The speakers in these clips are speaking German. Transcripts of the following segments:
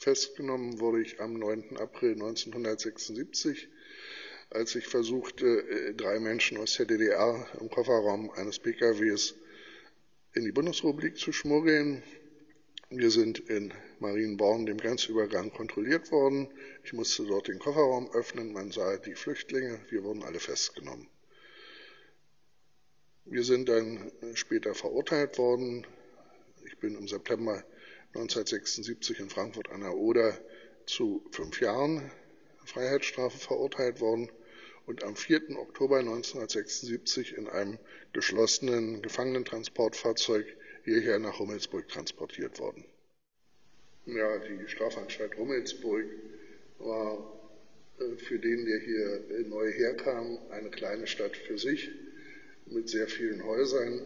Festgenommen wurde ich am 9. April 1976, als ich versuchte, 3 Menschen aus der DDR im Kofferraum eines PKWs in die Bundesrepublik zu schmuggeln. Wir sind in Marienborn, dem Grenzübergang, kontrolliert worden. Ich musste dort den Kofferraum öffnen, man sah die Flüchtlinge, wir wurden alle festgenommen. Wir sind dann später verurteilt worden. Ich bin im September 1976 in Frankfurt an der Oder zu 5 Jahren Freiheitsstrafe verurteilt worden und am 4. Oktober 1976 in einem geschlossenen Gefangenentransportfahrzeug hierher nach Rummelsburg transportiert worden. Ja, die Strafanstalt Rummelsburg war für den, der hier neu herkam, eine kleine Stadt für sich mit sehr vielen Häusern,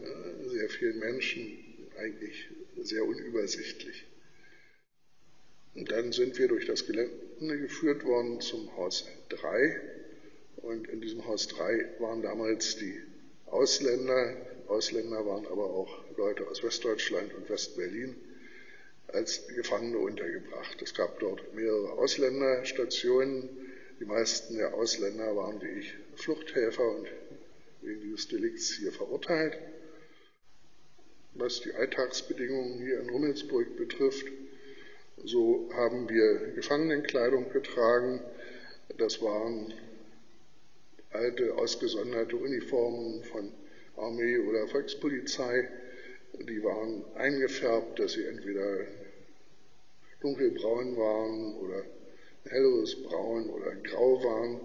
sehr vielen Menschen, eigentlich sehr unübersichtlich. Und dann sind wir durch das Gelände geführt worden zum Haus 3. Und in diesem Haus 3 waren damals die Ausländer. Ausländer waren aber auch Leute aus Westdeutschland und Westberlin als Gefangene untergebracht. Es gab dort mehrere Ausländerstationen. Die meisten der Ausländer waren wie ich Fluchthelfer und wegen dieses Delikts hier verurteilt. Was die Alltagsbedingungen hier in Rummelsburg betrifft, so haben wir Gefangenenkleidung getragen. Das waren alte, ausgesonderte Uniformen von Armee oder Volkspolizei. Die waren eingefärbt, dass sie entweder dunkelbraun waren oder ein helleres Braun oder grau waren.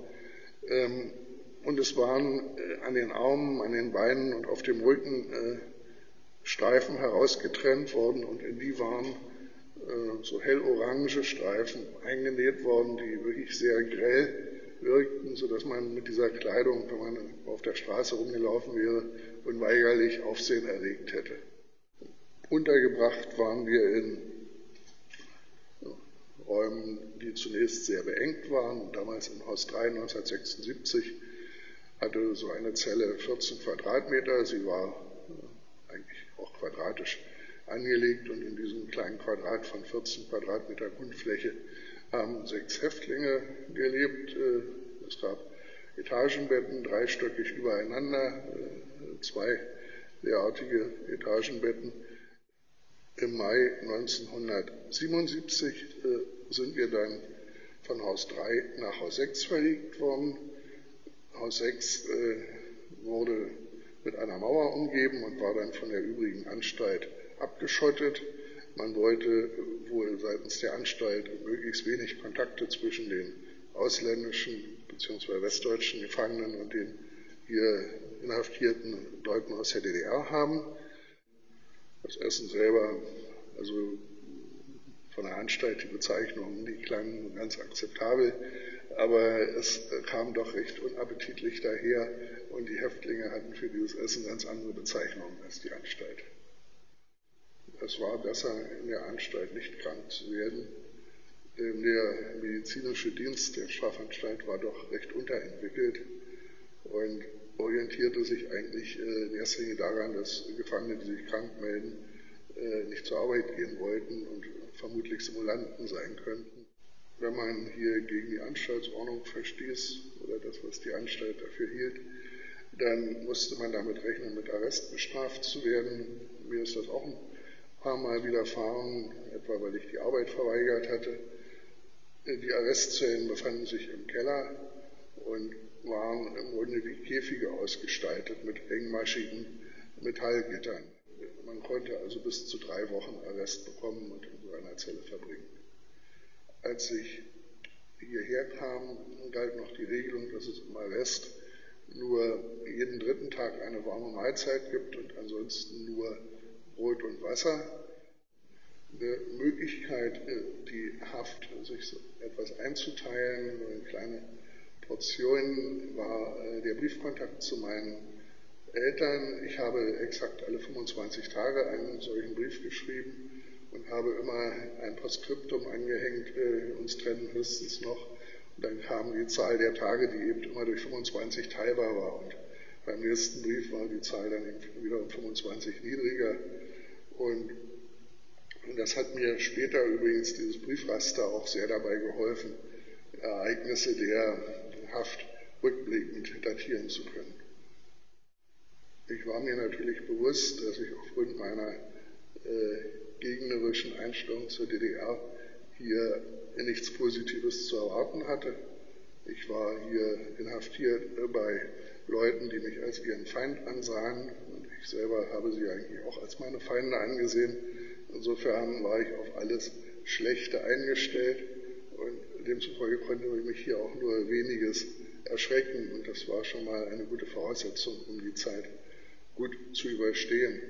Und es waren an den Armen, an den Beinen und auf dem Rücken Streifen herausgetrennt worden und in die waren so hellorange Streifen eingenäht worden, die wirklich sehr grell wirkten, sodass man mit dieser Kleidung, wenn man auf der Straße rumgelaufen wäre, unweigerlich Aufsehen erregt hätte. Untergebracht waren wir in Räumen, die zunächst sehr beengt waren. Damals im Haus 3 1976 hatte so eine Zelle 14 Quadratmeter. Sie war eigentlich auch quadratisch angelegt und in diesem kleinen Quadrat von 14 Quadratmeter Grundfläche haben 6 Häftlinge gelebt. Es gab Etagenbetten, dreistöckig übereinander, 2 derartige Etagenbetten. Im Mai 1977 sind wir dann von Haus 3 nach Haus 6 verlegt worden. Haus 6 wurde mit einer Mauer umgeben und war dann von der übrigen Anstalt abgeschottet. Man wollte wohl seitens der Anstalt möglichst wenig Kontakte zwischen den ausländischen bzw. westdeutschen Gefangenen und den hier inhaftierten Leuten aus der DDR haben. Das Essen selber, also von der Anstalt, die Bezeichnungen, die klangen ganz akzeptabel, aber es kam doch recht unappetitlich daher und die Häftlinge hatten für dieses Essen ganz andere Bezeichnungen als die Anstalt. Es war besser, in der Anstalt nicht krank zu werden, denn der medizinische Dienst der Strafanstalt war doch recht unterentwickelt und orientierte sich eigentlich in erster Linie daran, dass Gefangene, die sich krank melden, nicht zur Arbeit gehen wollten und vermutlich Simulanten sein könnten. Wenn man hier gegen die Anstaltsordnung verstieß oder das, was die Anstalt dafür hielt, dann musste man damit rechnen, mit Arrest bestraft zu werden. Mir ist das auch ein paar Mal widerfahren, etwa weil ich die Arbeit verweigert hatte. Die Arrestzellen befanden sich im Keller und waren im Grunde wie Käfige ausgestaltet mit engmaschigen Metallgittern. Man konnte also bis zu 3 Wochen Arrest bekommen und in so einer Zelle verbringen. Als ich hierher kam, galt noch die Regelung, dass es im Arrest nur jeden 3. Tag eine warme Mahlzeit gibt und ansonsten nur Brot und Wasser. Eine Möglichkeit, die Haft sich so etwas einzuteilen, so in kleine Portionen, war der Briefkontakt zu meinen Eltern. Ich habe exakt alle 25 Tage einen solchen Brief geschrieben und habe immer ein Postskriptum angehängt, uns trennen höchstens noch. Und dann kam die Zahl der Tage, die eben immer durch 25 teilbar war. Und beim nächsten Brief war die Zahl dann eben wieder um 25 niedriger. Und Und das hat mir später übrigens, dieses Briefraster, auch sehr dabei geholfen, Ereignisse der Haft rückblickend datieren zu können. Ich war mir natürlich bewusst, dass ich aufgrund meiner gegnerischen Einstellung zur DDR hier nichts Positives zu erwarten hatte. Ich war hier inhaftiert bei Leuten, die mich als ihren Feind ansahen, und ich selber habe sie eigentlich auch als meine Feinde angesehen. Insofern war ich auf alles Schlechte eingestellt und demzufolge konnte mich hier auch nur weniges erschrecken, und das war schon mal eine gute Voraussetzung, um die Zeit gut zu überstehen.